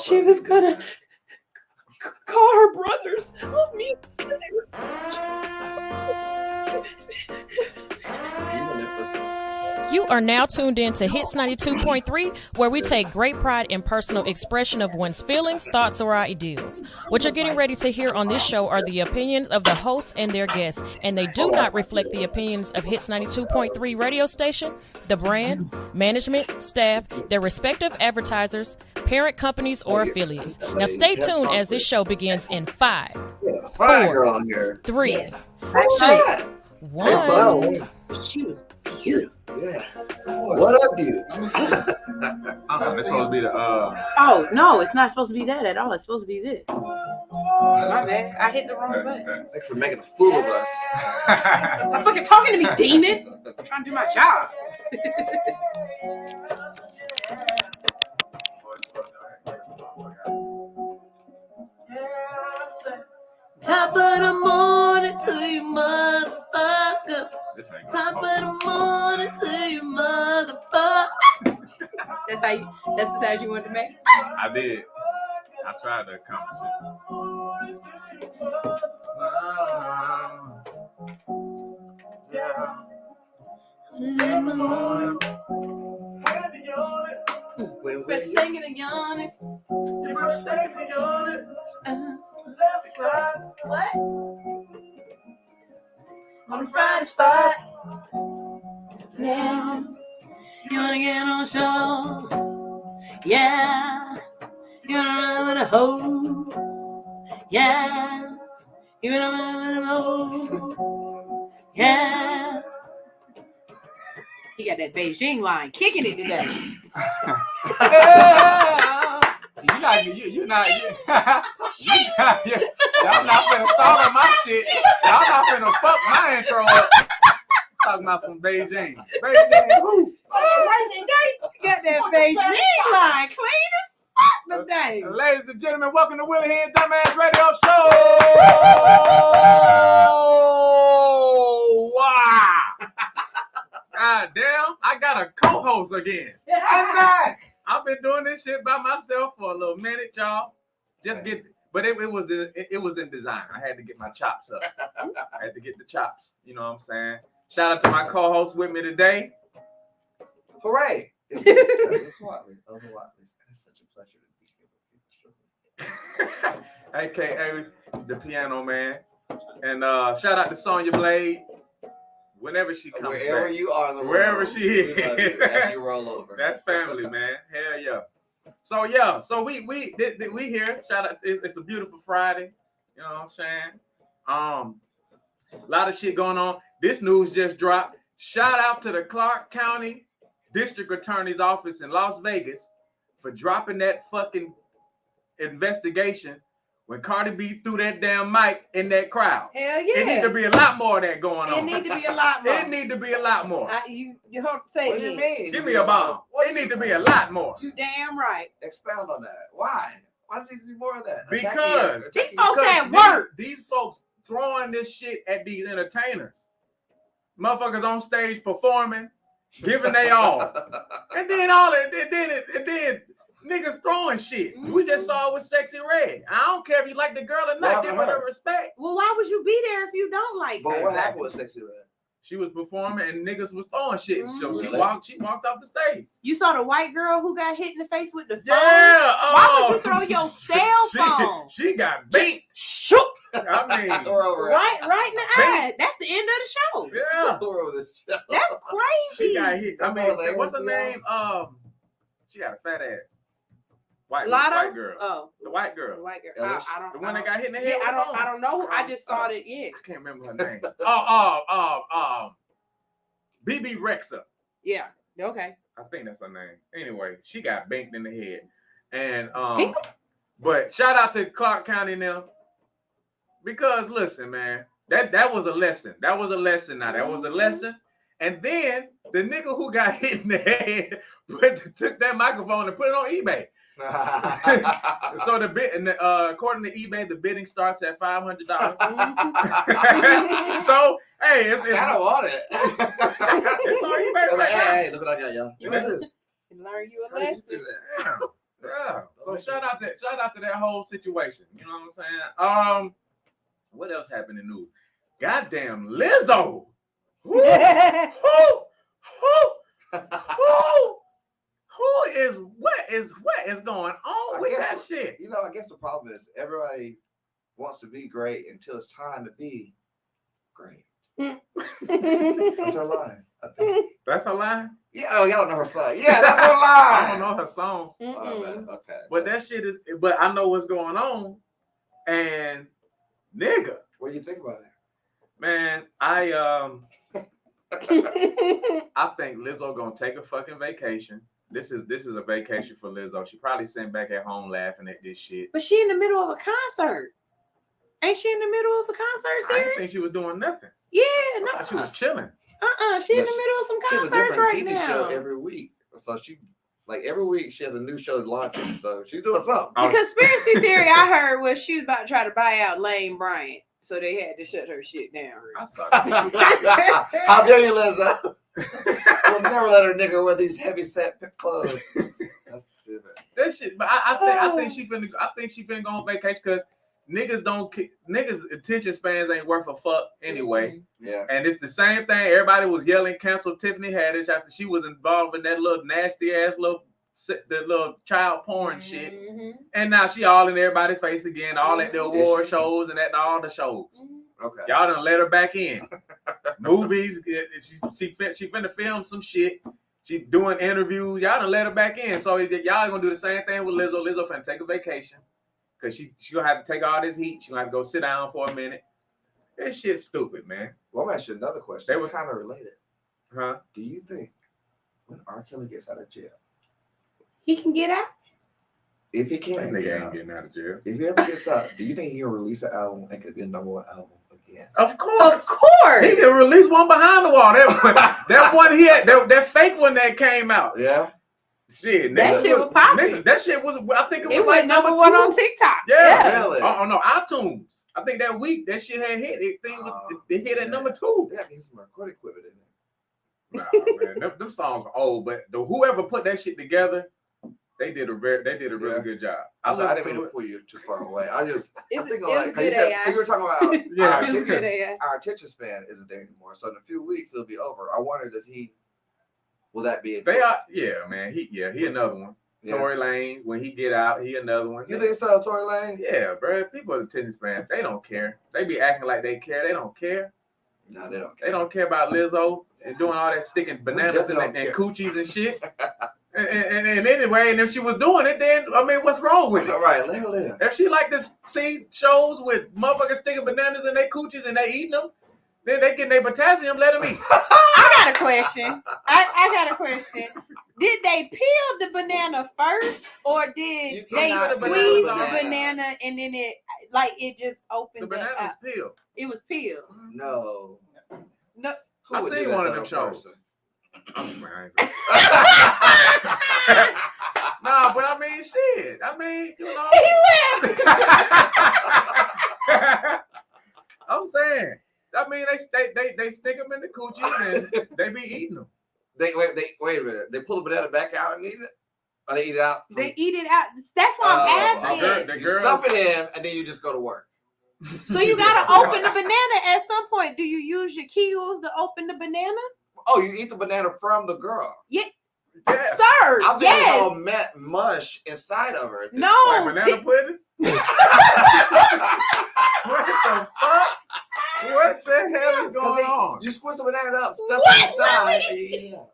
She was gonna call her brothers on me. You are now tuned in to Hits 92.3, where we take great pride in personal expression of one's feelings, thoughts, or ideals. What you're getting ready to hear on this show are the opinions of the hosts and their guests, and they do not reflect the opinions of Hits 92.3 radio station, the brand, management, staff, their respective advertisers, parent companies, or affiliates. Now stay tuned as this show begins in 5, 4, 3, 2, 1. She was beautiful. Yeah. What up, dude? It's supposed to be the Oh no, it's not supposed to be that at all. It's supposed to be this. My bad. I hit the wrong button. Thanks for making a fool of us. Stop fucking talking to me, demon. I'm trying to do my job. Top of the morning to you, motherfucker. Top of the morning to you, motherfucker. That's the sound you wanted to make? I did. I tried to accomplish it. We're singing and yawning. What? On a Friday spot. Yeah. You wanna get on show? Yeah. You wanna run with a hose? Yeah. You wanna run with a hose? Yeah. He got that Beijing line kicking it today. Y'all not finna start on my shit. Y'all not finna fuck my intro up. Talking about some Beijing. Beijing who? You got that Beijing line clean as fuck today. Ladies and gentlemen, welcome to Willie Hyn Dumbass Radio Show. Wow. God damn, I got a co-host again. I'm back. I've been doing this shit by myself for a little minute, y'all. But it was in design. I had to get my chops up. I had to get the chops. You know what I'm saying? Shout out to my co-host with me today. Hooray. It's Whatley. Oh, the Whatley. It's such a pleasure to be here. AKA the piano man. And shout out to Sonya Blade. Whenever she comes wherever back. You are in the world. Wherever she is. We love you as you roll over. That's family, man. Hell yeah. So we here. Shout out. It's a beautiful Friday. You know what I'm saying? A lot of shit going on. This news just dropped. Shout out to the Clark County District Attorney's Office in Las Vegas for dropping that fucking investigation when Cardi B threw that damn mic in that crowd. Hell yeah. It need to be a lot more of that going on. It need to be a lot more. It need to be a lot more. You don't say What do you mean? Give me a bomb. It need to be a lot more. You damn right. Expound on that. Why? Why does it need to be more of that? Because these folks at work. These folks throwing this shit at these entertainers. Motherfuckers on stage performing, giving they all. And then niggas throwing shit. Mm-hmm. We just saw it with Sexy Red. I don't care if you like the girl or not. Give her the respect. Well, why would you be there if you don't like her? But what happened with Sexy Red? She was performing and niggas was throwing shit. Mm-hmm. So she walked off the stage. You saw the white girl who got hit in the face with the phone? Yeah. Why would you throw your cell phone? She got bait. Shoot. I mean, right in the eye. That's the end of the show. Yeah. That's crazy. She got hit. I mean, what's her name? She got a fat ass. White girl. Oh, the white girl. The white girl. I don't. The one that got hit in the head. Yeah, I don't know. I just saw it. Yeah. I can't remember her name. BB Rexa. Yeah. Okay. I think that's her name. Anyway, she got banked in the head, and but shout out to Clark County now, because listen, man, that was a lesson. That was a lesson. Now that was a lesson. And then the nigga who got hit in the head took that microphone and put it on eBay. So according to eBay, the bidding starts at $500. So hey, I don't want it. It's on eBay. Like, hey, look what I got, y'all. Learn you a lesson. Yeah. So shout out to that whole situation. You know what I'm saying? What else happened in the news? Goddamn Lizzo. Who is what is going on with that shit? You know, I guess the problem is everybody wants to be great until it's time to be great. That's her line. I think. That's her line? Yeah, oh, y'all don't know her song. Yeah, that's her line. I don't know her song. Okay. But that shit is, but I know what's going on. And nigga. What do you think about it? Man, I think Lizzo gonna take a fucking vacation. This is a vacation for Lizzo. She probably sitting back at home laughing at this shit. But she in the middle of a concert. Ain't she in the middle of a concert series? I didn't think she was doing nothing. Yeah, I no. thought she was chilling. She in the middle of some She has a concerts different right TV now. show every week. So she, like every week, she has a new show launching. So she's doing something. The conspiracy theory I heard was she was about to try to buy out Lane Bryant. So they had to shut her shit down. I saw that. How dare you, Lizzo? We'll never let her nigga wear these heavy set clothes. That's stupid. That shit, but I think she been going on vacation because niggas attention spans ain't worth a fuck anyway. Yeah. And it's the same thing. Everybody was yelling cancel Tiffany Haddish after she was involved in that little nasty ass little child porn shit. And now she all in everybody's face again, all at the award shows and at all the shows. Okay. Y'all done let her back in. Movies, she finna film some shit. She doing interviews. Y'all done let her back in. So y'all gonna do the same thing with Lizzo. Lizzo finna take a vacation. Cause she gonna have to take all this heat. She gonna have to go sit down for a minute. That shit's stupid, man. Well, I'm asking another question. They were kind of related. Huh? Do you think when R. Kelly gets out of jail, he can get out? If he can, that nigga ain't getting out of jail. If he ever gets out, do you think he'll release an album and could be a #1 album again? Of course. Of course. He can release one behind the wall. That one he had, that fake one that came out. Yeah. Shit, that shit was popping. That shit was, I think it was like number #1 2 on TikTok. Yeah. Really? On iTunes. I think that week that shit had hit. It hit at number 2. Yeah, get some recording equipment in there. Nah, man, them songs are old, but whoever put that shit together, they did a really good job. I didn't mean to pull you too far away. I'm thinking like you were talking about our attention span isn't there anymore. So in a few weeks it'll be over. I wonder will that be? They are, yeah, man. He another one. Yeah. Tory Lane, when he get out, he another one. You think so, Tory Lane? Yeah, bro. People with attention span, they don't care. They be acting like they care. They don't care. No, they don't care. They don't care about Lizzo and doing all that sticking bananas and coochies and shit. and anyway, and if she was doing it, then I mean, what's wrong with it? All right, let her live. If she like to see shows with motherfuckers sticking bananas in their coochies and they eating them, then they getting their potassium. Let them eat. I got a question. I got a question. Did they peel the banana first, or did they squeeze the banana and then it just opened? The banana was peeled. It was peeled. No. I seen one of them shows. Nah, but I mean, shit. I mean, you know. I'm saying. I mean, they stick them in the coochies and they be eating them. Wait a minute. They pull the banana back out and eat it? Or they eat it out? They eat it out. That's why I'm asking. You stuff it in and then you just go to work. So you gotta open the banana at some point. Do you use your Kegels to open the banana? Oh, you eat the banana from the girl. Yeah. Sir, I think it's all mush inside of her. No. Like banana pudding? What the fuck? What the hell is going on? You squish the banana up, stuff it inside. Yeah.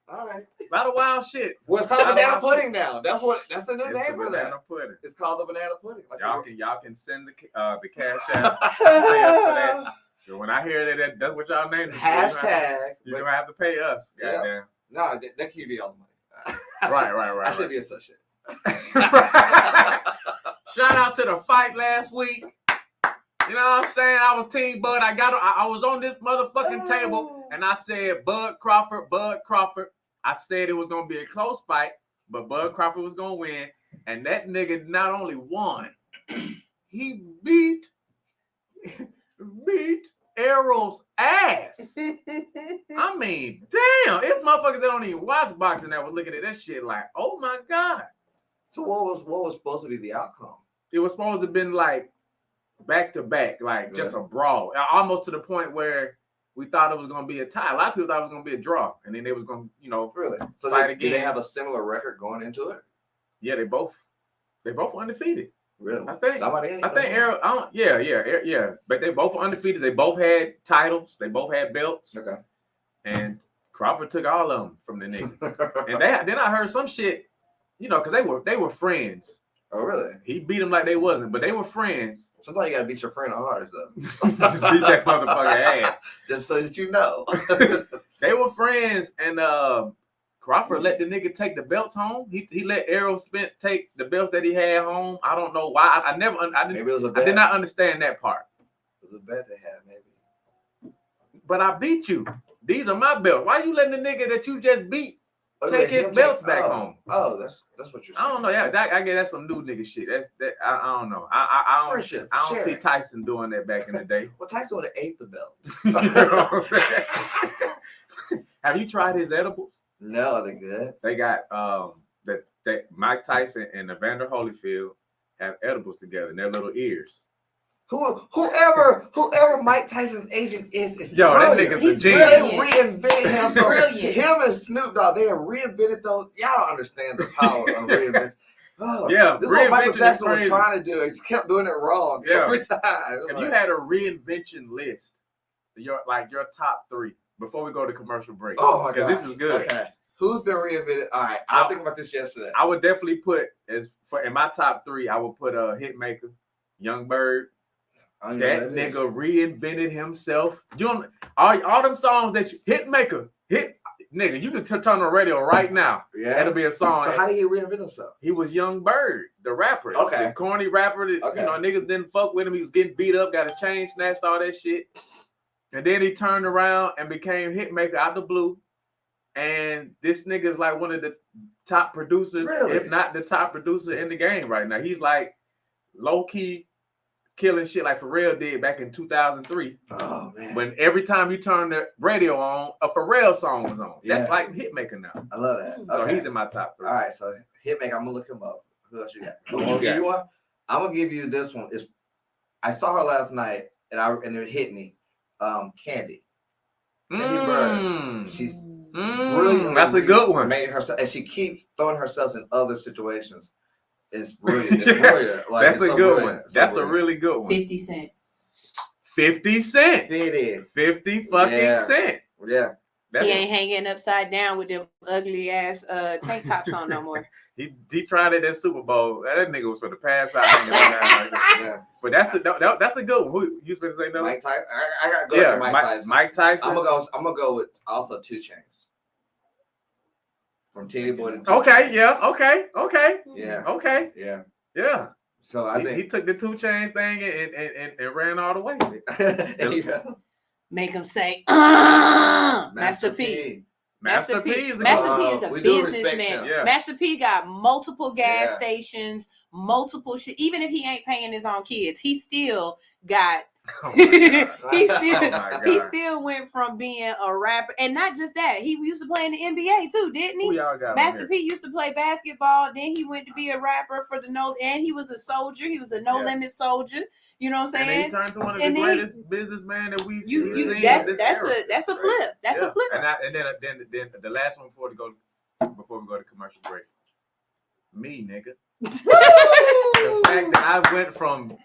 All right. A lot of wild shit. Well, it's called banana pudding now. That's a new name for that. Banana pudding. It's called the banana pudding. Like y'all can send the cash out. So when I hear that's what y'all named it. Hashtag. You're gonna have to pay us. Yeah. No, they give you all the money. Right. I should be associated. Shout out to the fight last week. You know what I'm saying? I was Team Bud. I was on this motherfucking table and I said Bud Crawford. I said it was gonna be a close fight, but Bud Crawford was gonna win. And that nigga not only won, he beat Errol's ass. I mean, damn, if motherfuckers that don't even watch boxing that were looking at that shit like, oh my God. So what was supposed to be the outcome? It was supposed to have been like back to back, like just a brawl, almost to the point where we thought it was going to be a tie. A lot of people thought it was going to be a draw, and then they was going to, really. So fight again. Did they have a similar record going into it? Yeah, they both undefeated. Really? I think Errol. Yeah. But they both were undefeated. They both had titles. They both had belts. Okay. And Crawford took all of them from the nigga. And then I heard some shit, because they were friends. Oh, really? He beat them like they wasn't, but they were friends. Sometimes you gotta beat your friend hard, though. Beat that motherfucker ass. Just so that you know. They were friends, and Crawford let the nigga take the belts home. He let Errol Spence take the belts that he had home. I don't know why. Maybe it was a bet. I did not understand that part. It was a bet they had, maybe. But I beat you. These are my belts. Why you letting the nigga that you just beat take his belts back home? Oh, that's what you're saying. I don't know. Yeah, I guess that's some new nigga shit. I don't know. I don't. Friendship. I don't see Tyson doing that back in the day. Well, Tyson would have ate the belt. You know what I'm saying? Have you tried his edibles? No, they're good. They got that Mike Tyson and Evander Holyfield have edibles together in their little ears. Whoever Mike Tyson's agent is yo, brilliant. that nigga's a genius. They reinvented him. So Brilliant. Him and Snoop Dogg, they have reinvented those. Y'all don't understand the power of reinvention. Oh, Yeah, this is what Michael reinvention Jackson is was crazy. trying to do. He just kept doing it wrong every time. If you had a reinvention list, your top 3 before we go to commercial break. Oh my god, because this is good. Okay, who's been reinvented? All right, I was thinking about this yesterday. I would definitely put in my top 3. I would put Hitmaker, Young Bird. That nigga reinvented himself. You don't all them songs that Hitmaker nigga. You can turn on the radio right now. Yeah, that'll be a song. So how did he reinvent himself? He was Young Bird, the rapper. Okay, the corny rapper. That, niggas didn't fuck with him. He was getting beat up, got his chain snatched, all that shit. And then he turned around and became Hitmaker out the blue. And this nigga is like one of the top producers, if not the top producer in the game right now. He's like low key killing shit like Pharrell did back in 2003. Oh man! When every time you turn the radio on, a Pharrell song was on. That's like Hitmaker now. I love that. So he's in my top 3. All right, so Hitmaker, I'm gonna look him up. Who else you got? I'm gonna give you one. I'm gonna give you this one. I saw her last night, and it hit me. Candy Burns. She's brilliant. That's a good one. Made herself, and she keeps throwing herself in other situations. It's brilliant. It's brilliant. Like, that's a good brilliant. One. That's a really good one. 50 Cent. 50 Cent. 50 fucking cent. Yeah. He ain't hanging upside down with them ugly ass tank tops on no more. He tried it at Super Bowl. That nigga was for the pass out. Yeah. But that's a good one. Who you supposed to say no? Mike Tyson. I gotta go to Mike Tyson. Mike Tyson. I'm gonna go with also 2 Chainz. From Titty Boy to 2 Okay, Chainz. yeah, okay. Yeah. Okay. Yeah. So I think he took the 2 Chainz thing and ran all the way. Yeah. Make him say, Master P. Master P is a businessman. Yeah. Master P got multiple gas stations, multiple shit. Even if he ain't paying his own kids, he still got. He still went from being a rapper, and not just that. He used to play in the NBA too, didn't he? Master P used to play basketball. Then he went to be a rapper for and he was a soldier. He was a no limit soldier. You know what I'm saying? And he turned to one of the greatest businessmen that we've seen. That's a flip. That's a flip. And then the last one before we go to commercial break. Me, nigga. The fact that I went from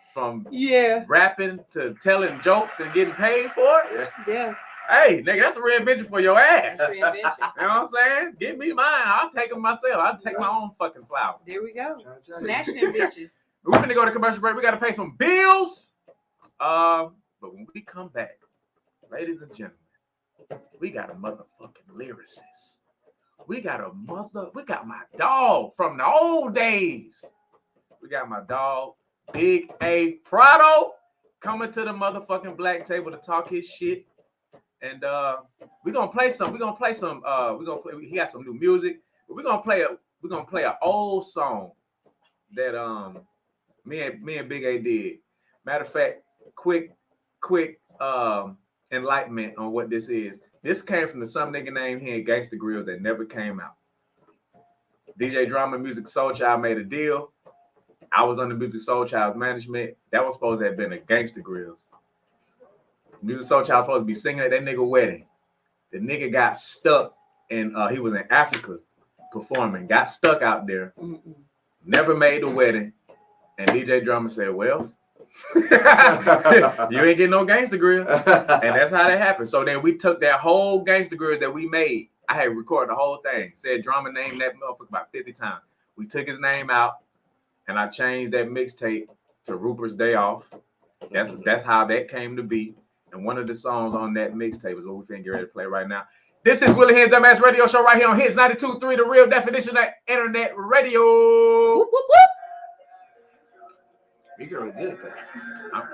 rapping to telling jokes and getting paid for it. Yeah. Hey, nigga, that's a reinvention for your ass. That's reinvention. You know what I'm saying? Give me mine. I'll take them myself. I'll take my own fucking flower. There we go. Snatch them bitches. We're gonna go to commercial break. We gotta pay some bills. But when we come back, ladies and gentlemen, we got a motherfucking lyricist. We got my dog from the old days. We got my dog, Big A Prado, coming to the motherfucking black table to talk his shit. And we're gonna play some. He got some new music. But we're gonna play an old song that me and Big A did. Matter of fact, quick enlightenment on what this is. This came from some nigga named Hyns Gangsta Grills that never came out. DJ Drama, Music Soul Child made a deal. I was under Music Soul Child's management. That was supposed to have been a Gangsta Grills. Music Soul Child was supposed to be singing at that nigga wedding. The nigga got stuck and he was in Africa performing, got stuck out there, never made the wedding. And DJ Drama said, well, you ain't getting no Gangsta Grill. And that's how that happened. So then we took that whole Gangsta Grill that we made. I had recorded the whole thing. Said Drama named that motherfucker about 50 times. We took his name out and I changed that mixtape to Rupert's Day Off. That's how that came to be. And one of the songs on that mixtape is what we finna get ready to play right now. This is Willie Hyn's Dumbass Radio Show right here on Hits 92.3, the real definition of internet radio. Whoop, whoop, whoop. You're really good at that.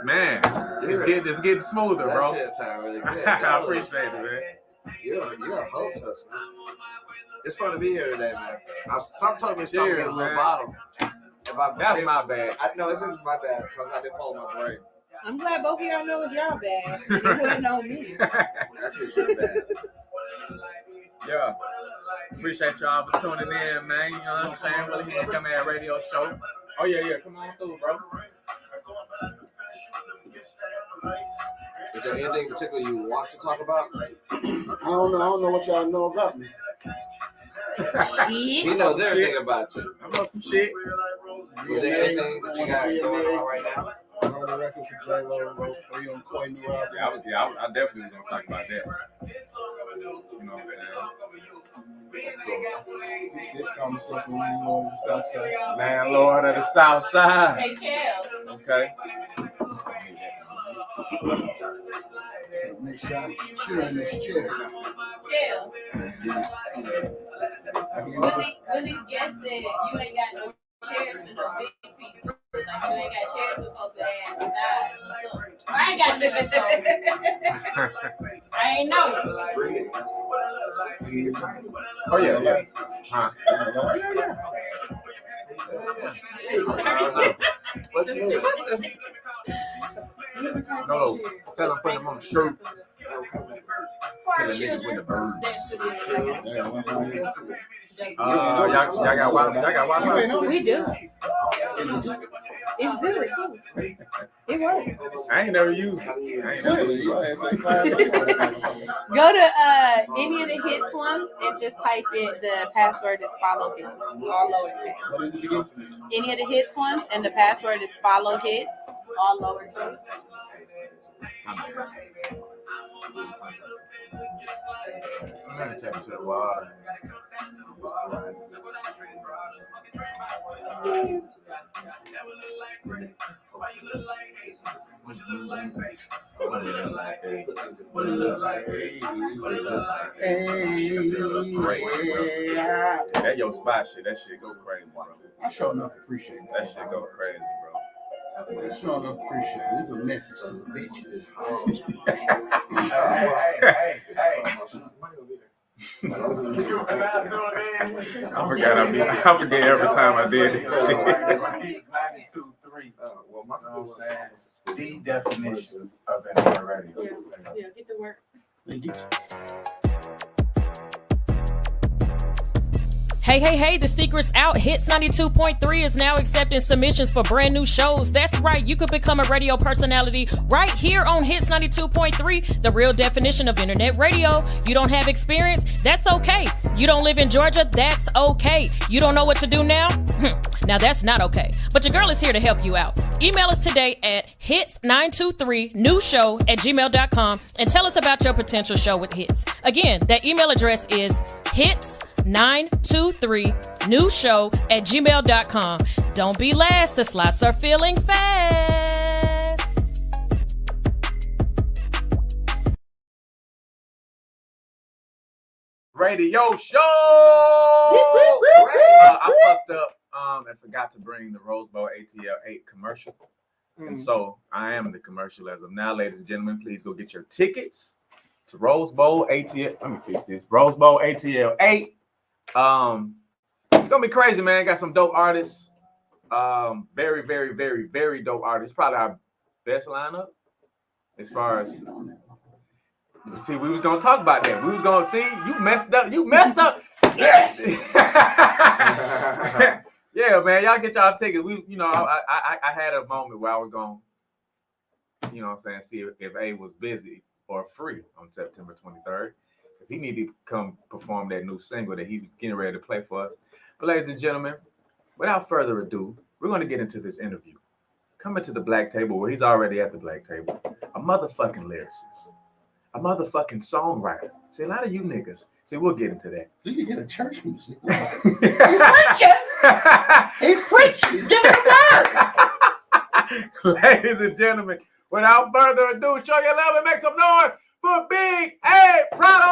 Man, it's getting smoother, that bro. Shit sound really good. I appreciate it, man. You're a host, man. It's fun to be here today, man. Sometimes it's time to get a little bottle. That's my bad. No, it's my bad because I didn't follow my brain. I'm glad both of y'all know it's y'all bad. It wasn't on me. That's just your bad. Yeah. Appreciate y'all for tuning in, man. You know what I'm saying? Willie Hyn Coming at Radio Show. Oh, yeah. Come on through, bro. Is there anything particular you want to talk about? I don't know what y'all know about me. He knows everything about you. I know some shit. Is there anything that you got going on right now? I heard a record for J-Lo, wrote 3 on Koi New album. I definitely was going to talk about that. You know what I'm saying? That's cool. This shit comes from Landlord of the South Side. Landlord of the South Side. Hey, Kel. Okay. Make sure I'm cheering in this chair. Kel. Yeah. Willie's guest said you ain't got no chairs for no big people. Like you ain't got chairs for folks with ass and thighs. I ain't got nothing. I ain't know. Oh, yeah. Huh? What's this? No. Tell them put them on the shirt. Tell the niggas with the birds. Y'all got Wi-Fi? We do. It's good too. It works. I ain't never used it. Go to any of the hits ones and just type in the password is follow hits, all lowercase. Any of the hits ones and the password is follow hits, all lowercase. I'm gonna take it to the water. That your spot shit. That shit go crazy, bro. I sure enough appreciate it. That shit go crazy, bro. I sure enough appreciate it. It's a message to the bitches. I forget every time I did this shit. 92.3. Well, my the definition of internet radio. Yeah, get to work. Hey, the secret's out. Hits 92.3 is now accepting submissions for brand new shows. That's right, you could become a radio personality right here on Hits 92.3, the real definition of internet radio. You don't have experience? That's okay. You don't live in Georgia? That's okay. You don't know what to do now? Now that's not okay. But your girl is here to help you out. Email us today at hits923newshow@gmail.com and tell us about your potential show with Hits. Again, that email address is hits923newshow@gmail.com. Don't be last. The slots are filling fast. Radio show. I fucked up and forgot to bring the Rose Bowl ATL 8 commercial. And so I am the commercial as of now, ladies and gentlemen. Please go get your tickets to Rose Bowl ATL. Let me fix this. Rose Bowl ATL 8. It's gonna be crazy, man. Got some dope artists. Very, very, very, very dope artists. Probably our best lineup as far as. See, we was gonna talk about that. We was gonna see you messed up. Yes. Yeah, man, y'all get y'all tickets. We, I had a moment where I was going, see if A was busy or free on September 23rd, because he needed to come perform that new single that he's getting ready to play for us. But ladies and gentlemen, without further ado, we're going to get into this interview. Coming to the black table, where he's already at the black table, a motherfucking lyricist, a motherfucking songwriter. See, a lot of you niggas. See, we'll get into that. Do you get a church music? He's preaching. He's preaching. He's giving a word. Ladies and gentlemen, without further ado, show your love and make some noise for Big A Prado.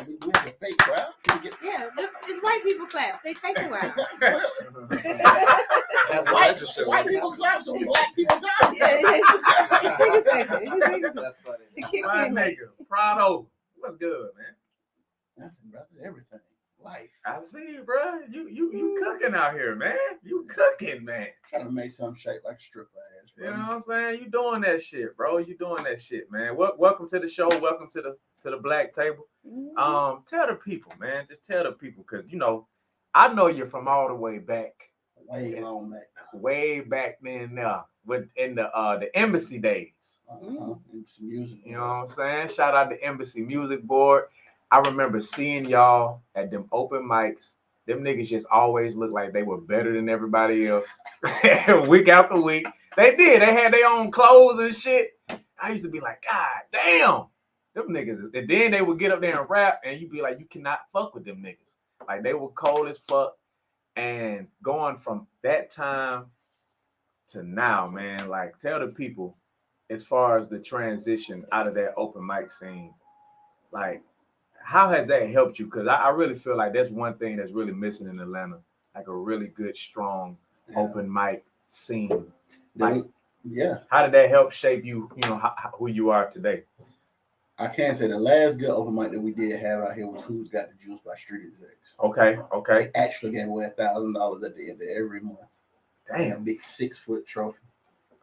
We have a fake crowd. Yeah, it's white people claps. They fake it right. That's white people clap, so black people talk. Yeah, That's funny. My nigga, Prado. What's good, man? Nothing, brother. Everything. Life. I see you, bro. You cooking out here, man. You cooking, man. Trying to make some shape like a stripper ass, bro. You know what I'm saying? You doing that shit, bro. You doing that shit, man. Welcome to the show. Welcome to the black table. Tell the people, man. Just tell the people, because I know you're from all the way back. Way long back. Way back then, in the embassy days. Some music. You know what I'm saying? Shout out to Embassy Music Board. I remember seeing y'all at them open mics. Them niggas just always looked like they were better than everybody else. Week after week. They did. They had their own clothes and shit. I used to be like, God damn. Them niggas. And then they would get up there and rap, and you'd be like, you cannot fuck with them niggas. Like, they were cold as fuck. And going from that time to now, man, like, tell the people, as far as the transition out of that open mic scene, like, how has that helped you? Because I really feel like that's one thing that's really missing in Atlanta, like a really good, strong open mic scene. Like, how did that help shape you, who you are today? I can say the last good open mic that we did have out here was Who's Got the Juice by Street Execs. Okay. They actually gave away $1,000 at the end of every month. Damn. A big 6-foot trophy.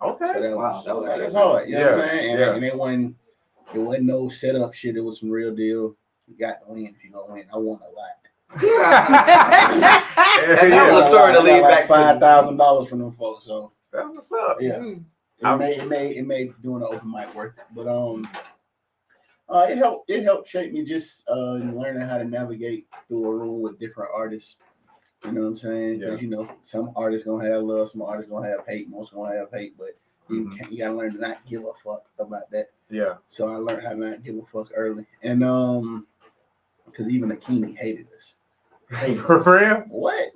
Okay. So that's hard. You know what I'm saying? And it wasn't no setup shit. It was some real deal. You got to win if you're going to win. I won a lot. And that was a story to lead back to. $5,000 from them folks. So that's what's up. Yeah. It made doing an open mic worth it. But it helped shape me just learning how to navigate through a room with different artists. You know what I'm saying? Because some artists gonna have love, some artists gonna have hate, most gonna have hate, but you gotta learn to not give a fuck about that. Yeah. So I learned how to not give a fuck early. And because even Akini hated us. For real? What?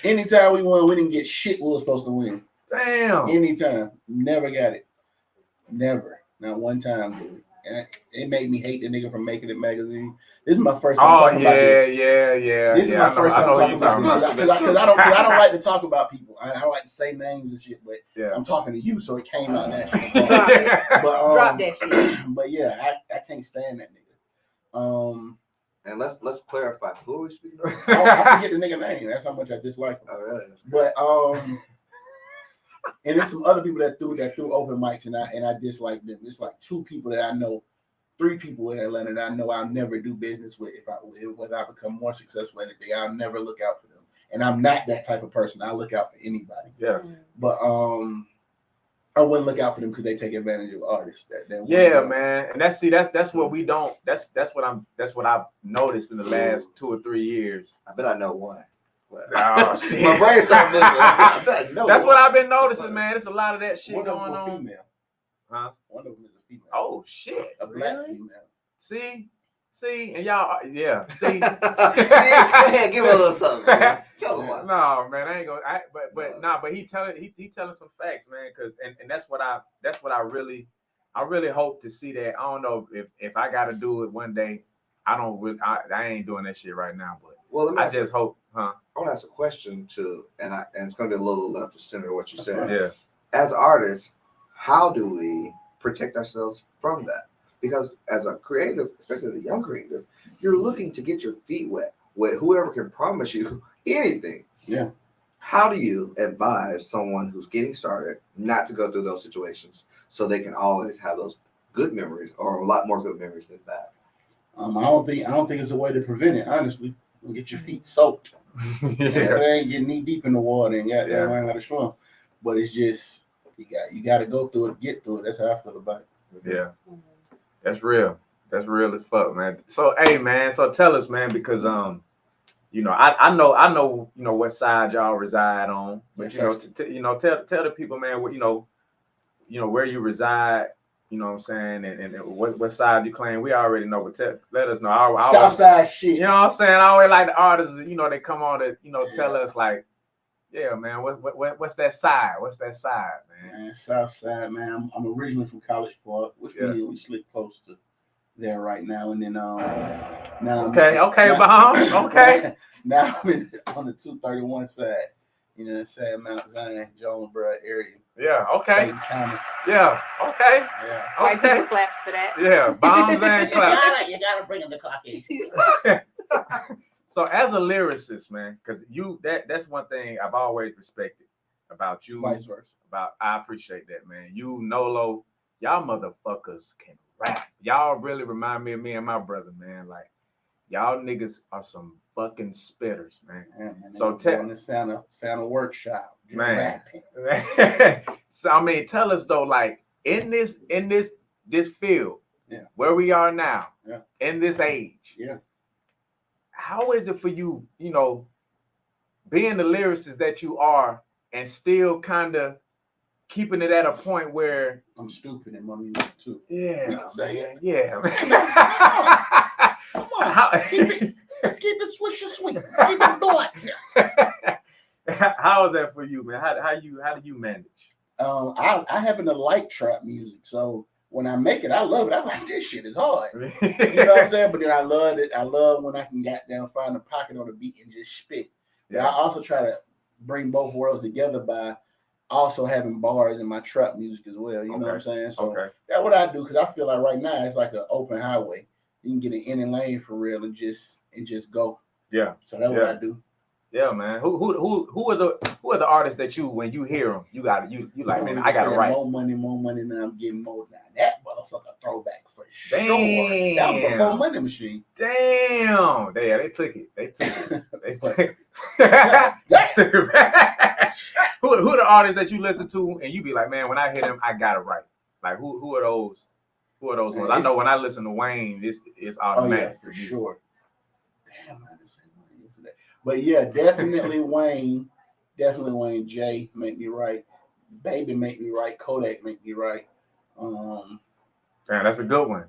Anytime we won, we didn't get shit we were supposed to win. Damn. Anytime. Never got it. Never. Not one time, dude. And it made me hate the nigga from Making It magazine. This is my first time talking about this. Yeah. This is my first time talking about this. Because I don't like to talk about people. I don't like to say names and shit, but I'm talking to you, so it came out naturally. But, drop that shit. But yeah, I can't stand that nigga. And let's clarify, who are we speaking of? I forget the nigga name. That's how much I dislike him. Oh, really? But and there's some other people that threw open mics, and I dislike them. It's like 2 people that I know, 3 people in Atlanta that I know I'll never do business with whether I become more successful at anything. I'll never look out for them, and I'm not that type of person. I look out for anybody. Yeah. But I wouldn't look out for them because they take advantage of artists. Man, and that's what we don't. That's what I've noticed in the last 2 or 3 years. I bet I know one. Oh, shit. My brain started moving. I bet I know that's one. what I've been noticing, man. It's a lot of that shit One going of them on. female. Huh? One of them is a female. Oh shit! A black female. See, and y'all, see. See, go ahead, give me a little something. Man. Tell them what. No, man, I ain't gonna. But he telling some facts, man. Cause and that's what I really hope to see that. I don't know if I got to do it one day. I ain't doing that shit right now, but I just hope, huh? I want to ask a question and it's gonna be a little left to center what you said. Yeah. As artists, how do we protect ourselves from that? Because as a creative, especially as a young creative, you're looking to get your feet wet with whoever can promise you anything. Yeah. How do you advise someone who's getting started not to go through those situations so they can always have those good memories or a lot more good memories than that? I don't think it's a way to prevent it. Honestly, you get your feet soaked. Yeah. They ain't getting knee deep in the water and got learn how to swim. But it's just you got to go through it, get through it. That's how I feel about it. Yeah, that's real. That's real as fuck, man. So hey, man. So tell us, man, because you know, I know, you know what side y'all reside on, but Yes, you know, tell the people, man, what you know where you reside. You know what I'm saying, and what side you claim. We already know, but let us know. I Southside shit. You know what I'm saying? I always like the artists, you know, they come on to, you know, tell us like, yeah, man, what's that side? What's that side, man? Southside, man. I'm originally from College Park, which we sleep close to there right now. And then now okay, now I'm on the 231 side. You know, that Mount Zion, Jonesboro area. Yeah, okay. Yeah, okay. Yeah. White people claps for that. Yeah, bombs and claps. You gotta bring in the clock in. So as a lyricist, man, because that's one thing I've always respected about you. Vice versa. I appreciate that, man. You, Nolo, y'all motherfuckers can rap. Y'all really remind me of me and my brother, man. Like, y'all niggas are some fucking spitters, man. So tell the sound of workshop, man. Rapping. So I mean, tell us though, like in this field, where we are now, in this age, how is it for you, you know, being the lyricist that you are, and still kind of keeping it at a point where I'm stupid in my music too. Yeah, we can say it. Yeah. Come on. Let's keep it sweet. Let's keep it blunt. How is that for you, man? How do you manage? I happen to like trap music, so when I make it, I love it. I'm like, this shit is hard. You know what I'm saying? But then I love it. I love when I can get down, find a pocket on the beat and just spit. But I also try to bring both worlds together by also having bars in my trap music as well. You know what I'm saying? So that's what I do, because I feel like right now it's like an open highway. You can get an any lane for real and just go. Yeah. So that's what I do. Yeah, man. Who are the artists that you, when you hear them, you like, man, I gotta write. More money now. I'm getting more now. That motherfucker throwback for sure. Damn. That was before Money Machine. Damn. They took it. They took it back. Who are the artists that you listen to and you be like, man, when I hear them, I gotta write? Like who are those? Who are those ones? I know when I listen to Wayne, it's automatic. For sure. Damn, man. But yeah, definitely Wayne. Definitely Wayne. Jay make me right. Baby make me right. Kodak make me right. Man, that's a good one.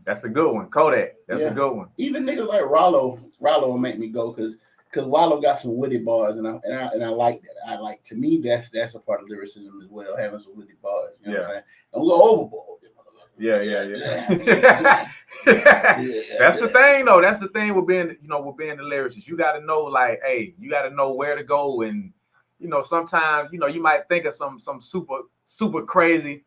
Kodak. That's a good one. Even niggas like Rollo will make me go because Wallow got some witty bars and I like that. To me that's a part of lyricism as well, having some witty bars. You know what I'm saying? Don't go overboard. Yeah. That's the thing though. That's the thing with being the lyricist. You gotta know, like, hey, you gotta know where to go, and sometimes you might think of some super crazy,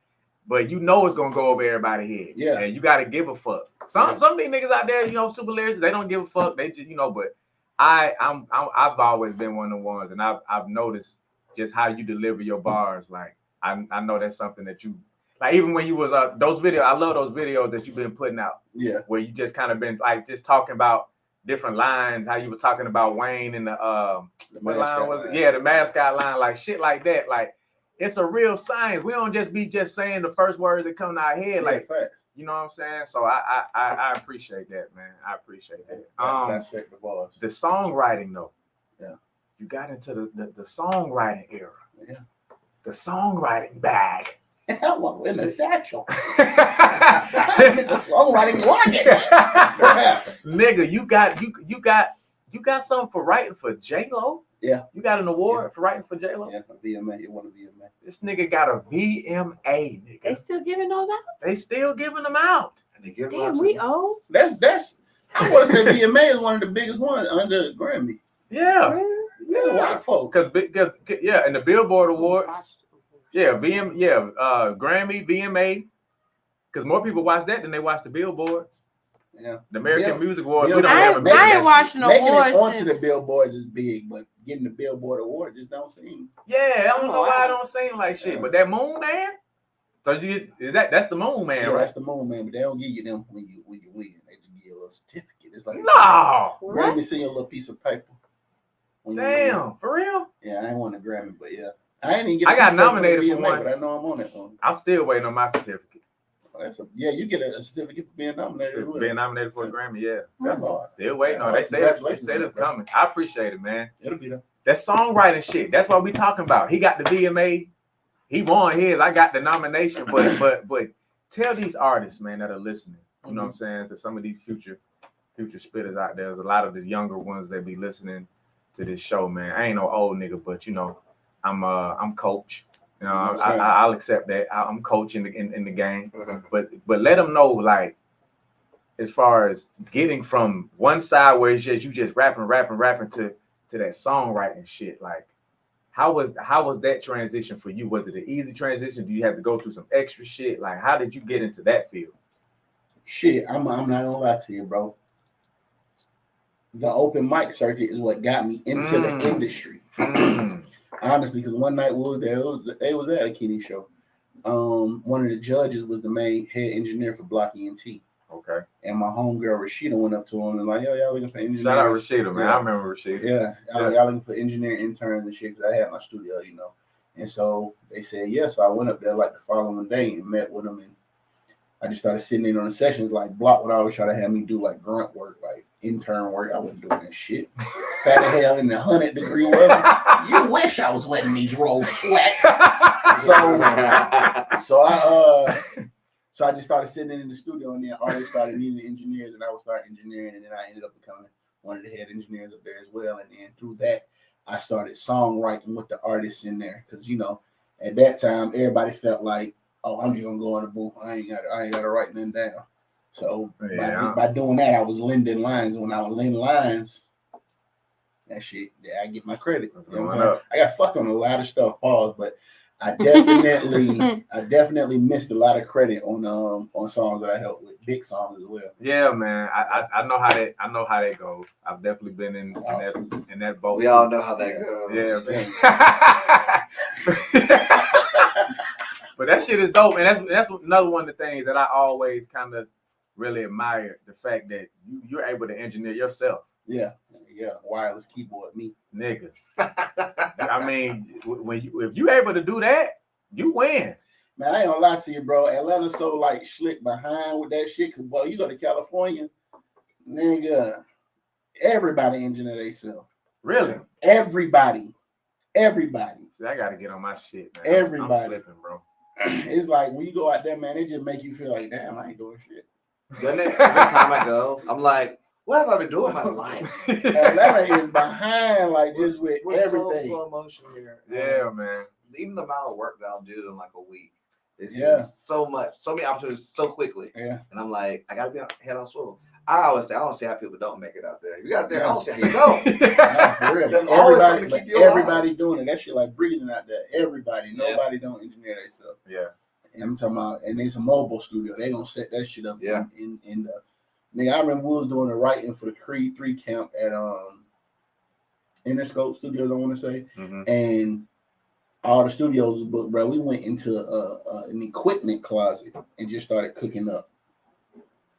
but it's gonna go over everybody's head. Yeah. And you gotta give a fuck. Some of these niggas out there, super lyricists, they don't give a fuck. They just but I've always been one of the ones, and I've noticed just how you deliver your bars. Like I know that's something that you. Like even when you was those videos, I love those videos that you've been putting out. Yeah. Where you just kind of been like just talking about different lines, how you were talking about Wayne and the what line was it? Yeah, the mascot line, like shit like that. Like it's a real science. We don't just be saying the first words that come to our head. Like you know what I'm saying? So I appreciate that, man. I appreciate that. The songwriting though. Yeah. You got into the songwriting era. Yeah. The songwriting bag. Hell, in the satchel. Songwriting luggage, perhaps. Nigga, you got something for writing for J-Lo? Yeah. You got an award for writing for J-Lo? Yeah, a VMA. You want a VMA? This nigga got a VMA, nigga. They still giving those out? They still giving them out. And they give them out. We owe. That's. I want to say VMA is one of the biggest ones under Grammy. Yeah. Really? Yeah, white folks. Because and the Billboard Awards. Yeah, Grammy, VMA, because more people watch that than they watch the Billboards. Yeah, the American Music Awards. We don't have a I ain't watching no awards. Making it onto the Billboards is big, but getting the Billboard Award just don't seem. Yeah, I don't know why I don't seem like shit. Yeah. But that Moon Man, so that's the Moon Man, right? That's the Moon Man, but they don't give you them when you win. They just give you a little certificate. It's like No. Grammy send you a little piece of paper. Damn, for real? Yeah, I ain't won a Grammy, but yeah. I ain't even get I got nominated for VMA, one. but I know I'm on that one. I'm still waiting on my certificate. You get a certificate for being nominated. Being nominated for a Grammy, yeah. That's Lord. still waiting on. They say it's coming. I appreciate it, man. It'll be there. That songwriting shit. That's what we talking about. He got the VMA. He won his. I got the nomination. But tell these artists, man, that are listening. You know what I'm saying? So some of these future spitters out there. There's a lot of the younger ones that be listening to this show, man. I ain't no old nigga, but you know, I'm coach. You know, I'll accept that. I'm coaching in the game. But let them know, like, as far as getting from one side where it's just you just rapping to that songwriting shit. Like, how was that transition for you? Was it an easy transition? Do you have to go through some extra shit? Like, how did you get into that field? Shit, I'm not gonna lie to you, bro. The open mic circuit is what got me into the industry. Honestly, because one night we was there, it was at a Kenny show. One of the judges was the main head engineer for Block ENT. Okay. And my homegirl Rashida went up to him and like, yo, y'all looking for engineers? Shout out Rashida, man. Yeah. I remember Rashida. Yeah. Y'all looking for engineering interns and shit, because I had my studio, you know. And so they said, yeah. So I went up there like the following day and met with them, and I just started sitting in on the sessions. Like Block would always try to have me do like grunt work, like intern work. I wasn't doing that shit. Fat as hell in the 100-degree weather. You wish I was letting these rolls sweat. So I just started sitting in the studio, and then artists started needing engineers, and I would start engineering, and then I ended up becoming one of the head engineers up there as well. And then through that, I started songwriting with the artists in there, because you know, at that time, everybody felt like, oh, I'm just gonna go in the booth. I ain't gotta write nothing down. So by doing that, I was lending lines. When I was lending lines, that shit, I get my credit. You know I got fucked on a lot of stuff, pause, but I definitely missed a lot of credit on songs that I helped with, big songs as well. Yeah, man. I know how that goes. I've definitely been in that boat. We all know how that goes. Yeah, man. But that shit is dope, and that's another one of the things that I always kind of really admire, the fact that you're able to engineer yourself. Yeah, wireless keyboard, me, nigga. I mean, if you able to do that, you win. Man, I ain't gonna lie to you, bro. Atlanta's so like slick behind with that shit. Cause boy, you go to California, nigga, everybody engineer themselves. Really? Everybody. See, I gotta get on my shit, man. Everybody. I'm slipping, bro. It's like when you go out there, man, it just make you feel like, damn, I ain't doing shit. Doesn't it? Every time I go, I'm like, what have I been doing my life? Atlanta is behind, like just with we're everything. Slow motion here. Yeah, man. Even the amount of work that I'll do in like a week, it's just so many opportunities so quickly. Yeah. And I'm like, I gotta be head on swivel. I always say, I don't see how people don't make it out there. You got there, I don't see how you don't. No, for real. Everybody doing it. That shit like breathing out there. Everybody. Nobody don't engineer themselves. Yeah. And I'm talking about, and it's a mobile studio. They gonna set that shit up in the nigga. I remember we was doing the writing for the Creed 3 camp at Interscope Studios, I want to say. And all the studios was booked, bro. We went into an equipment closet and just started cooking up.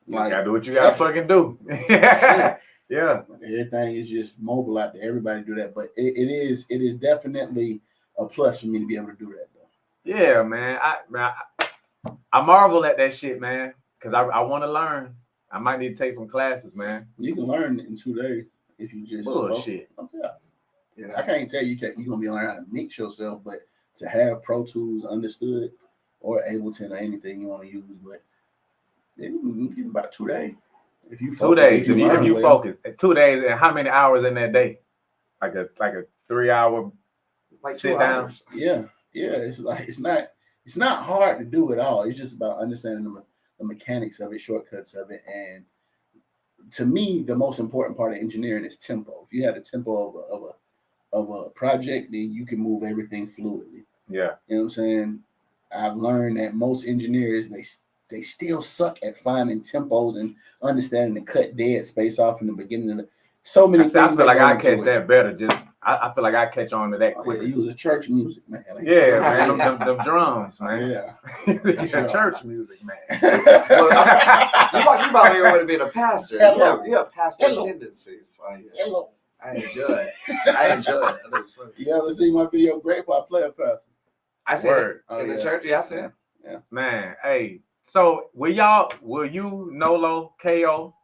You gotta do what you gotta fucking do. Yeah. Everything is just mobile out there. Everybody do that, but it is definitely a plus for me to be able to do that, though. Yeah, man. I marvel at that shit, man, because I want to learn. I might need to take some classes, man. You can learn in 2 days if you just bullshit. Okay. Yeah, I can't tell you you're gonna be learning how to mix yourself, but to have Pro Tools understood or Ableton or anything you want to use, but you give about 2 days. If you focus, 2 days, if you focus, 2 days, and how many hours in that day? Like a 3-hour like sit down. Yeah. It's like it's not hard to do at all. It's just about understanding the mechanics of it, shortcuts of it, and to me, the most important part of engineering is tempo. If you have the tempo of a project, then you can move everything fluidly. Yeah, you know what I'm saying. I've learned that most engineers they still suck at finding tempos and understanding the cut dead space off in the beginning of so many things. I feel like I catch that better. Just I feel like I catch on to that Oh, quick. yeah, you was a church music man. Yeah, man, them drums, man. Yeah. Yeah, church music, man. Well, you about here with being a pastor. Hello. You have pastor Hello. tendencies. So, yeah. Hello. I enjoy it. I enjoy it. That was funny. You ever see my video Grateful I Play a Pastor? I see Word. it in the church. Yeah, I see it. Man, hey. So will you, Nolo, KO,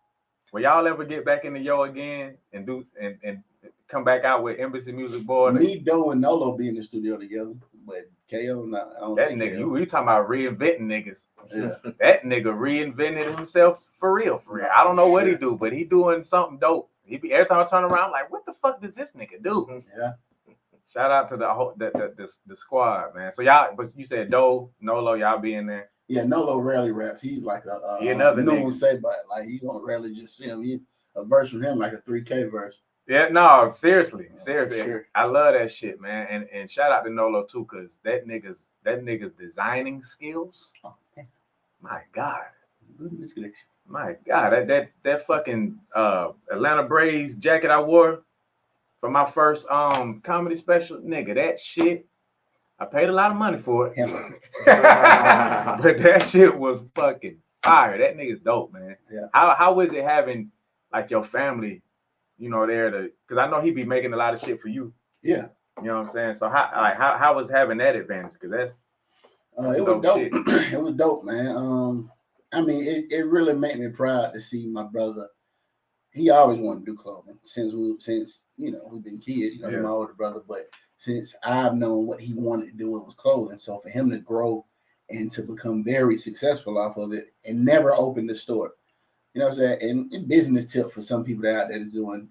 will y'all ever get back into yo again and do and come back out with Embassy Music Board? Me, Doe, and Nolo be in the studio together, but KO not. I don't That think nigga, KO. you talking about reinventing niggas. Yeah. That nigga reinvented himself for real. I don't know what he do, but he doing something dope. He be every time I turn around, I'm like, what the fuck does this nigga do? Yeah. Shout out to the squad, man. So y'all, but you said Doe, Nolo, y'all be in there. Yeah, Nolo rarely raps. He's like a He another no nigga. one say, but like you don't rarely just see him. A verse from him like a 3K verse. Yeah, no, seriously. Sure. I love that shit, man. And shout out to Nolo too, cause that nigga's designing skills. Oh, man. My God. Good misconnection. My God, that fucking Atlanta Braves jacket I wore for my first comedy special, nigga, that shit, I paid a lot of money for it. But that shit was fucking fire. That nigga's dope, man. Yeah. How is it having like your family, you know, there to, because I know he be making a lot of shit for you. Yeah. You know what I'm saying? So how was having that advantage? Because that's It was dope. shit. It was dope, man. I mean, it really made me proud to see my brother. He always wanted to do clothing since you know we've been kids. You know, he's my older brother, but since I've known what he wanted to do, it was clothing. So for him to grow and to become very successful off of it and never open the store, you know what I'm saying? And business tip for some people out there that's doing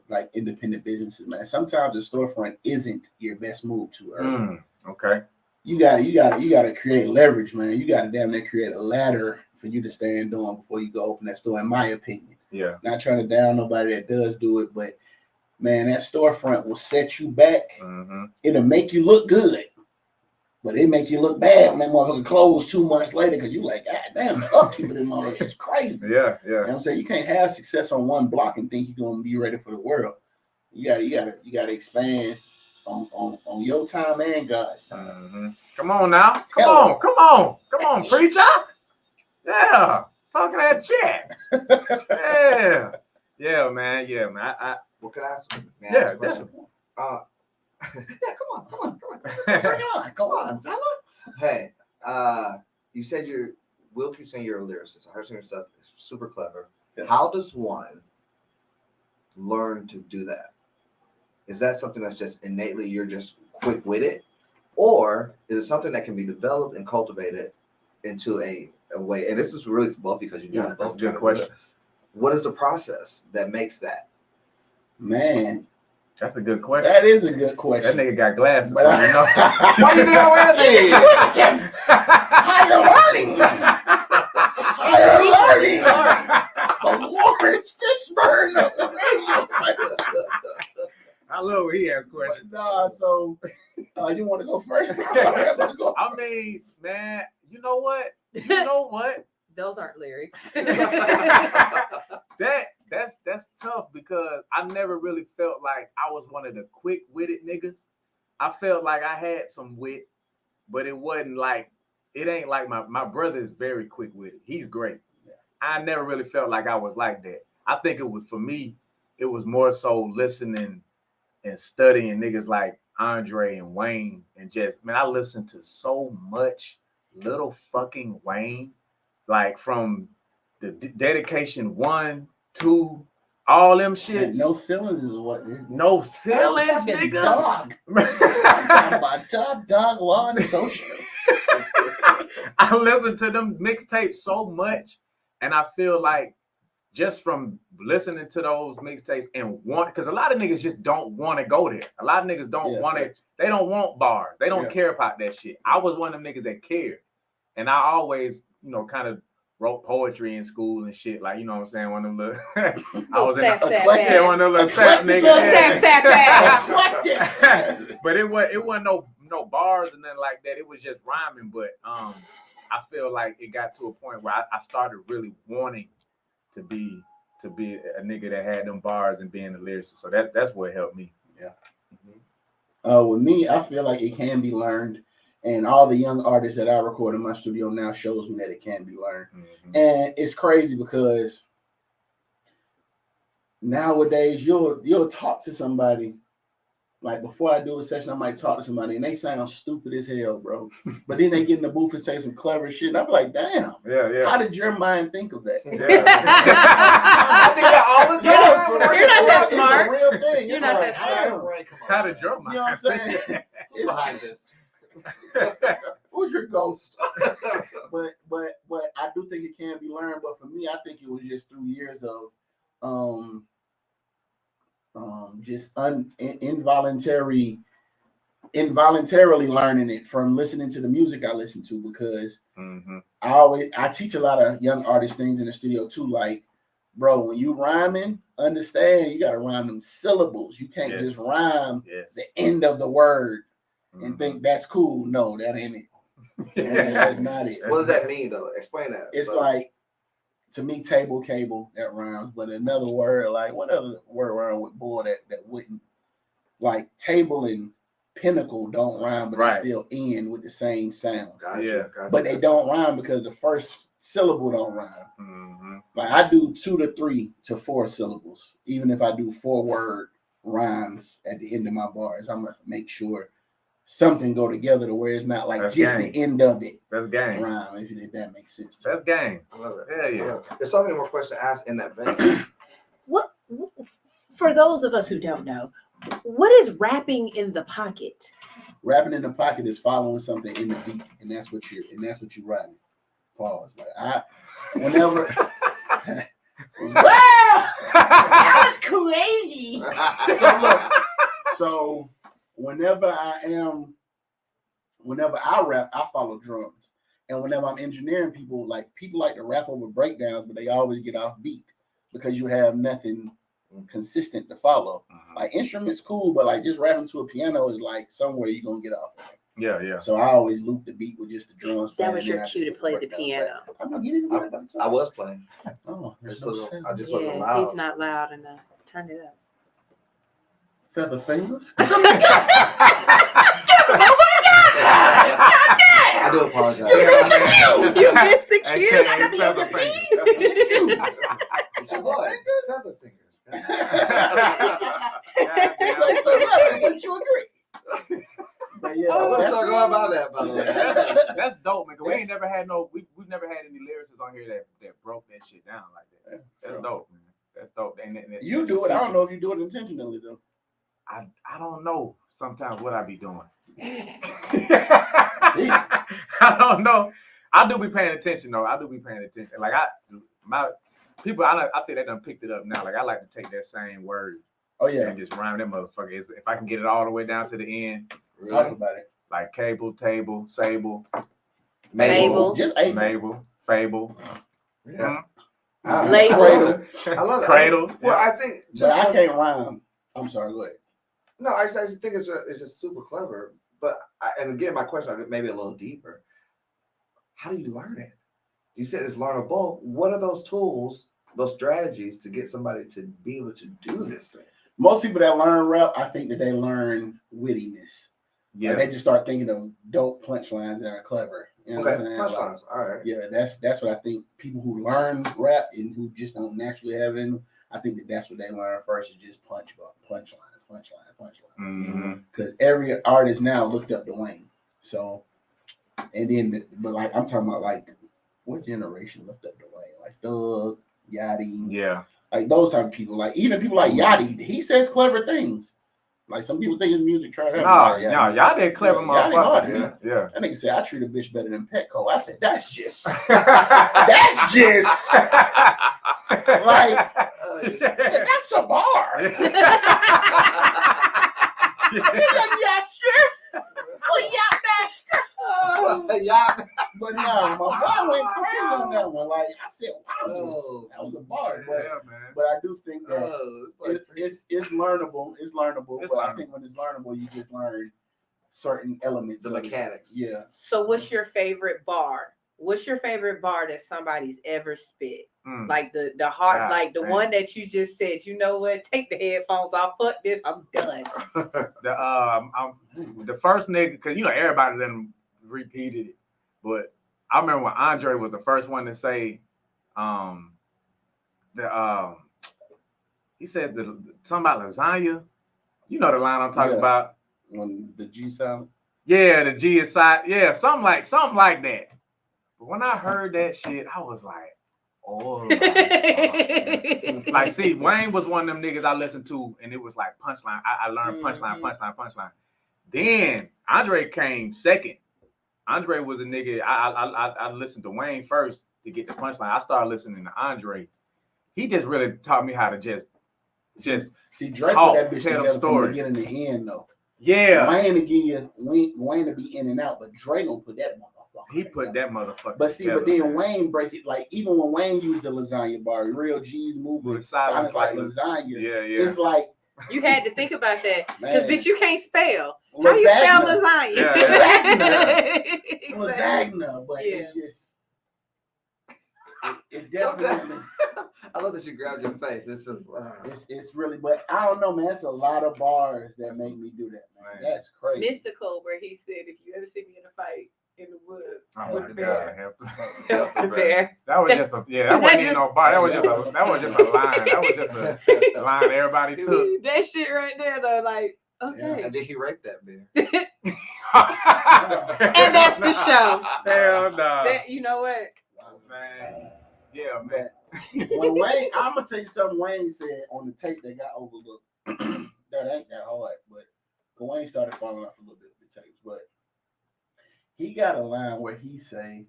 like independent businesses, man. Sometimes the storefront isn't your best move too early. Okay. You gotta create leverage, man. You gotta damn near create a ladder for you to stand on before you go open that store, in my opinion. Yeah. Not trying to down nobody that does do it, but man, that storefront will set you back. Mm-hmm. It'll make you look good, but it make you look bad when that motherfucker close 2 months later because you like, God damn, the upkeep of this motherfucker is crazy. Yeah. You know what I'm saying? You can't have success on one block and think you're gonna be ready for the world. You gotta expand on your time and God's time. Mm-hmm. Come on now. Come on, preacher. Yeah. Talking that shit. Yeah, man. Well, can I ask a Yeah, question? Yeah, come on. Turn on. Come on, fella. Hey, you said Will keeps saying you're a lyricist. I heard some of your stuff. It's super clever. Yeah. How does one learn to do that? Is that something that's just innately you're just quick with it? Or is it something that can be developed and cultivated into a way? And this is really both because you do both. That's a good question. What is the process that makes that? Man, that's a good question. that is a good question. That nigga got glasses. But so you know. Why do you think I wear these? Higher learning. The Lawrence Fishburne. I love when he asks questions. Nah, so you want to go first? I mean, man, you know what? Those aren't lyrics. That's tough because I never really felt like I was one of the quick-witted niggas. I felt like I had some wit, but it wasn't like, it ain't like my brother is very quick-witted. He's great. Yeah. I never really felt like I was like that. I think it was, for me, it was more so listening and studying niggas like Andre and Wayne, and just, man, I listened to so much Little fucking Wayne, like from the Dedication 1, 2, all them shits. No ceilings is what is. No ceilings, nigga. Dog. I'm talking about Top Dog Law and Socialist. I listened to them mixtapes so much, and I feel like just from listening to those mixtapes and because a lot of niggas just don't want to go there. A lot of niggas don't want to. They don't want bars. They don't care about that shit. I was one of them niggas that cared, and I always, kind of wrote poetry in school and shit. Like, you know what I'm saying? One of them little, I was in one of them little sap niggas. But it wasn't no bars and nothing like that. It was just rhyming. But I feel like it got to a point where I started really wanting to be a nigga that had them bars and being a lyricist. So that's what helped me. With me, I feel like it can be learned, and all the young artists that I record in my studio now shows me that it can be learned. And it's crazy because nowadays you'll talk to somebody. Like before I do a session, I might talk to somebody and they sound stupid as hell, bro. But then they get in the booth and say some clever shit, and I'm like, damn, how did your mind think of that? I think that all the time. You're not that smart. It's a real thing. You're It's not like, that smart. Right, come on. How did your mind? You know what I'm saying? Who's behind this? Who's your ghost? but I do think it can be learned. But for me, I think it was just through years of just involuntarily learning it from listening to the music I listen to, because I teach a lot of young artists things in the studio too. Like, bro, when you rhyming, understand you gotta rhyme them syllables. You can't just rhyme the end of the word and think that's cool. No, that ain't it. That's not it. What does that mean though? Explain that. It's like, to me, table, cable, that rhymes. But another word, like what other word rhyme with bull that wouldn't? Like table and pinnacle don't rhyme, but they still end with the same sound. Gotcha. But they don't rhyme because the first syllable don't rhyme. Like I do 2 to 3 to 4 syllables. Even if I do 4-word rhymes at the end of my bars, I'm gonna make sure something go together to where it's not like that's just gang. The end of it. That's game. Rhyme, if that makes sense. That's game. I love it. Yeah. There's so many more questions to ask in that vein. What, for those of us who don't know, what is rapping in the pocket? Rapping in the pocket is following something in the beat, and that's what you're writing. Pause. Like whenever wow, That was crazy. So whenever I rap, I follow drums. And whenever I'm engineering people like to rap over breakdowns, but they always get off beat because you have nothing consistent to follow. Like instruments cool, but like just rapping to a piano is like somewhere you're gonna get off of. Yeah. So I always loop the beat with just the drums. That was your cue to play the piano. I was playing. Oh, I just wasn't loud. He's not loud enough. Turn it up. Feather fingers. I do apologize. You missed the cue. AKA I don't feather know fingers. It's your boy. Feather fingers. Wouldn't you agree? But yeah, Let's talk about that, by the way. That's dope, man. 'Cause we ain't never had we've never had any lyricists on here that broke that shit down like that. That's dope, man. That's dope. And you do it. I don't know if you do it intentionally though. I don't know sometimes what I be doing. I don't know. I do be paying attention though. Like my people, I think they done picked it up now. Like I like to take that same word. Oh yeah. And just rhyme them motherfuckers. If I can get it all the way down to the end. Talk about it. Like cable, table, sable, Mabel. Just Mabel, fable. Yeah. Label. I love it. Cradle. Well, I think. but I can't rhyme. I'm sorry. Go ahead. No, I just think it's just super clever. But and again, my question maybe a little deeper. How do you learn it? You said it's learnable. What are those tools, those strategies to get somebody to be able to do this thing? Most people that learn rap, I think that they learn wittiness. Yeah. Like they just start thinking of dope punchlines that are clever. You know what I'm saying? Punchlines. All right. Yeah, that's what I think. People who learn rap and who just don't naturally have it in them, I think that's what they learn first is just punchlines. Because every artist now looked up to Wayne. So, and then, but like I'm talking about like what generation looked up to Wayne? Like Thug, Yachty. Yeah. Like those type of people. Like even people like Yachty, he says clever things. Like some people think his music trash. No, y'all did clever motherfuckers. Yeah. That nigga said I treat a bitch better than Petco. I said that's just that's just like that's a bar. But no, my boy went crazy on that one. Like I said, wow, that was a bar. But I do think that it's learnable. It's learnable. But I think when it's learnable, you just learn certain elements. The mechanics. Yeah. So what's your favorite bar What's your favorite bar that somebody's ever spit? Mm. Like the hard, God like the damn. one that you just said, you know what? Take the headphones off. Fuck this. I'm done. The first nigga, because you know everybody then repeated it, but I remember when Andre was the first one to say, he said something about lasagna. You know the line I'm talking about. When the G sound. Yeah, the G is side. Yeah, something like that. But when I heard that shit, I was like, oh my God. Like, see, Wayne was one of them niggas I listened to, and it was like punchline. I learned punchline. Then Andre came second. Andre was a nigga. I listened to Wayne first to get the punchline. I started listening to Andre. He just really taught me how to just see Drake talk, put that bitch tell together stories. from beginning to end though. Yeah. Wayne to give you Wayne to be in and out, but Drake don't put that motherfucker. He put that motherfucker. But see, together, but then man. Wayne break it like even when Wayne used the lasagna bar, real G's movement sounds like lasagna. Yeah. It's like You had to think about that man, because bitch, you can't spell. lasagna. How you spell lasagna? It's lasagna, but it's just it definitely. I love that you grabbed your face. It's just it's really, but I don't know, man. It's a lot of bars that make me do that, man. That's crazy. Mystical, where he said, "If you ever see me in a fight in the woods with the God, bear, help the bear." That was just that wasn't even no bar. That was just a line. That was just a line everybody took. That shit right there, though, like okay. And did he rape that bear? And that's the show. Hell no. You know what? Man. Yeah, man. When Wayne, I'm gonna tell you something Wayne said on the tape that got overlooked. That ain't that hard, but Wayne started falling off a little bit with the tapes. But he got a line where he say,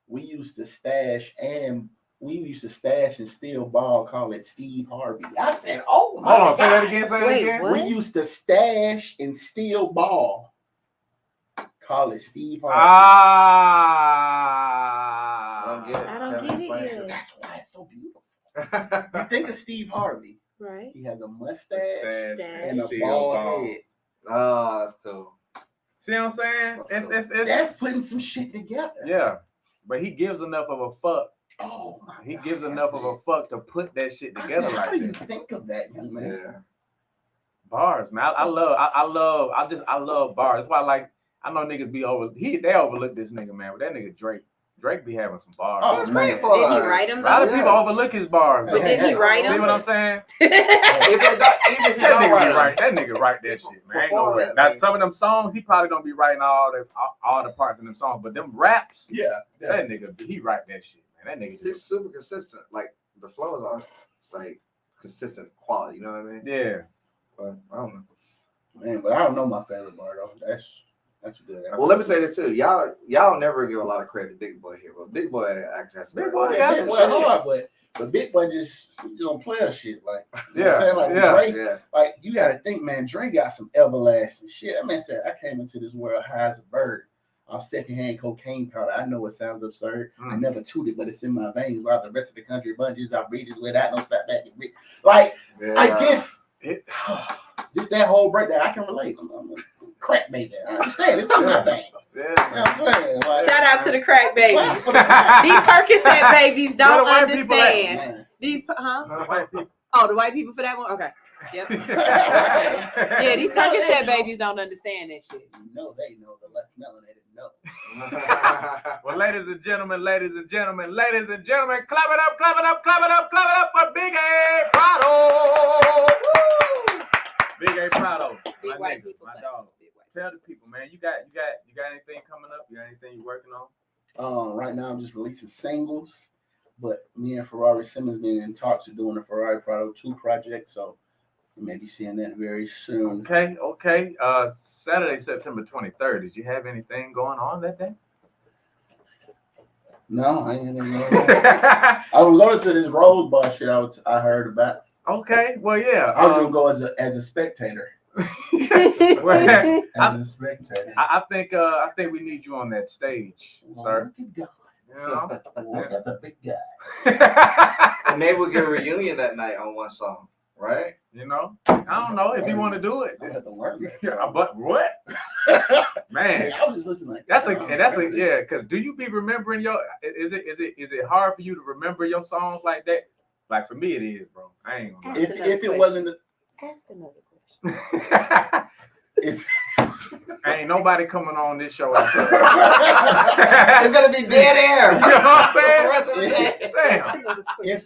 "We used to stash and steal ball. Call it Steve Harvey." I said, "Oh my Hold on, God. say that again. Say that Wait, again. what? We used to stash and steal ball. Call it Steve Harvey." I don't get it. I don't get it yet. That's why it's so beautiful. You think of Steve Harvey. Right. He has a mustache Stash. and a Steel bald ball. head. Oh, that's cool. See what I'm saying? That's It's That's putting some shit together. yeah. But he gives enough of a fuck. Oh my He God, gives I enough of said- a fuck to put that shit I together said, how like do you that. think of that, young man? Yeah. Bars, man. I love bars. That's why I know niggas be they overlook this nigga, man. But that nigga Drake be having some bars. Oh, That's man. great bars. Did he write them A lot of though? people overlook his bars. But did he write See them? what I'm saying? Even if you That don't nigga write right. them. That nigga write that shit, man. Ain't Before no way. that, Now man. some of them songs, he probably don't be writing all the parts in them songs, but them raps, Yeah. that nigga, he write that shit, man. That nigga He's just, super consistent. Like the flow is always like consistent quality. You know what I mean? yeah. But I don't know. Man, but I don't know my favorite bar though. That's good. Well, let me say this too. Y'all never give a lot of credit to Big Boy here, but Big Boy actually has some Big great Boy lines. got Big some Boy shit. hard, but Big Boy just don't play a shit like. You know what I'm Yeah, saying? Like yeah. Drake, Yeah. like you got to think, man. Drake got some everlasting shit. That man said, "I came into this world high as a bird. Off secondhand cocaine powder. I know it sounds absurd. I never tooted, but it's in my veins. While the rest of the country bunges, I breathe it without no step back. Like Yeah. I just that whole breakdown. I can relate. I'm a crack baby. I understand. It's in my vein. You know what I'm saying? Like, Shout out to the crack babies. Yeah. These Percocet babies Where don't the white people at? understand. man. These, White people. Oh, the white people for that one? Okay. Yep. Yeah, these Percocet babies don't understand that shit. You know they know the less melanated know. Well, ladies and gentlemen, clap it up, clap it up, clap it up, clap it up for Big A Prado. Big A Prado. Big My white nigga, people. my claps. dog. Big white Tell the people, man, you got anything coming up? You got anything you working on? Right now I'm just releasing singles, but me and Ferrari Simmons been in talks of doing a Ferrari Prado 2 project, so you may be seeing that very soon. Okay. Saturday, September 23rd. Did you have anything going on that day? No, I ain't even know. I was going to this Rose Bar shit I heard about. Okay. Well, yeah. I was gonna go as a spectator. Well, As a spectator. I think we need you on that stage, sir. Look You know? at God. Look at the big guy. And maybe we'll get a reunion that night on one song, right? You know? I don't know if you want to do it. I have to learn that. Yeah, but what? Man, I was just listening like that's a yeah. Because do you be remembering your? Is it hard for you to remember your songs like that? Like for me, it is, bro. I ain't gonna. If it wasn't Ask another question. if Ain't nobody coming on this show out there. It's gonna be dead air. You know what I'm saying? The rest of the day. Damn.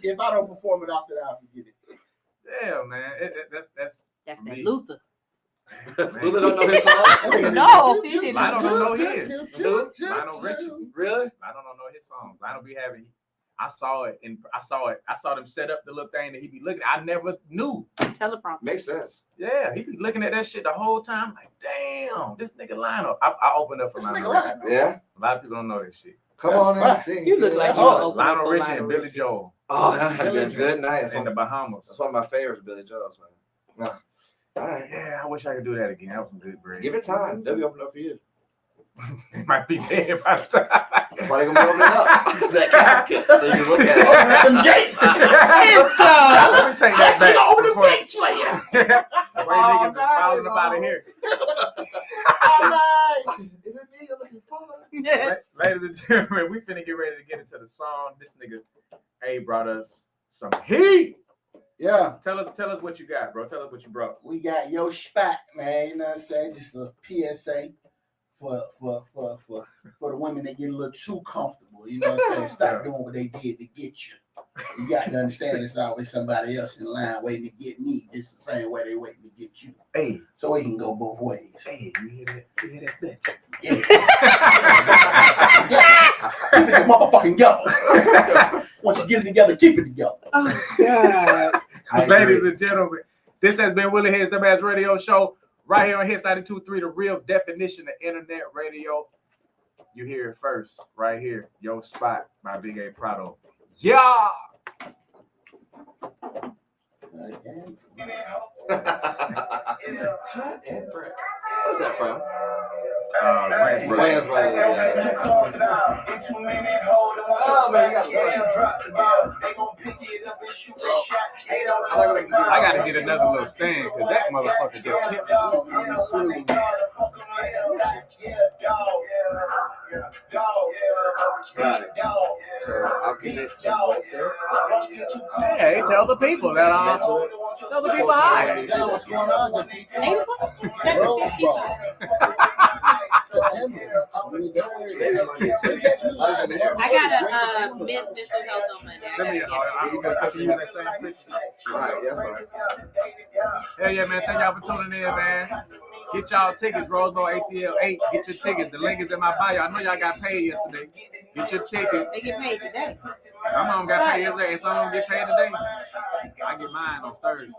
if I don't perform it after that, I'll forget it. Damn, man. That's That's me. that Luther. Luther don't know his songs. No, he didn't. Lionel don't know his. Lionel Richie. Really? Lionel don't know his songs. Lionel be having. I saw it. I saw them set up the little thing that he be looking at. I never knew. Teleprompter. Makes sense. Yeah, he be looking at that shit the whole time. Like, damn, this nigga Lionel. I opened up for Lionel. Yeah. A lot of people don't know this shit. Come on and sing. You look like you Oh, open up Lionel for Richie Lionel and Billy Richie. Joel Oh, that had been a good night. That's in the one, Bahamas. that's one of my favorites, Billy Joel's, man. All right. Yeah, I wish I could do that again. That was some good bread. Give it time. They'll be opening up for you. They might be dead by the time. That's why they're gonna be opening up that casket. So you can look at it. Open them gates. Let me take that back. Open them Before- gates for you. The way niggas is falling up out of here. Is it me you're looking for? Ladies and gentlemen, we finna get ready to get into the song. This nigga A brought us some heat. Yeah, Tell us what you got, bro. Tell us what you brought. we got your spot, man. You know what I'm saying? Just a PSA for the women that get a little too comfortable. You know what I'm saying? Stop doing what they did to get you. You got to understand it's always somebody else in line waiting to get me. It's the same way they waiting to get you. Hey, So it can go both ways. hey, you hear that? You hear that bitch? Keep it motherfucking together. Once you get it together, keep it together. Oh God. Ladies and gentlemen, this has been Willie Hyn's Dumbass Radio Show right here on Hits 92.3, the real definition of internet radio. You hear it first, right here. Your Spot by Big A Prado. Yeah! Hot and fresh. What's that from? Wayne's Brothers. Wayne's Brothers. Oh man, you got I gotta get another little stand because that motherfucker just kept Got it. So I'll commit to what, sir? Hey, tell the people that tell the people hi. Yeah, what's going on? Good people? 7:55. September 23rd. I got a men's mental health on Monday. Send me I can use that same picture. Right, yes, sir. Hell yeah, man. Thank y'all for tuning in, man. Get y'all tickets, Roseboro ATL 8. Get your tickets. The link is in my bio. I know y'all got paid yesterday. Get your tickets. They get paid today. Some of them got paid yesterday and some of them get paid today. I get mine on Thursday.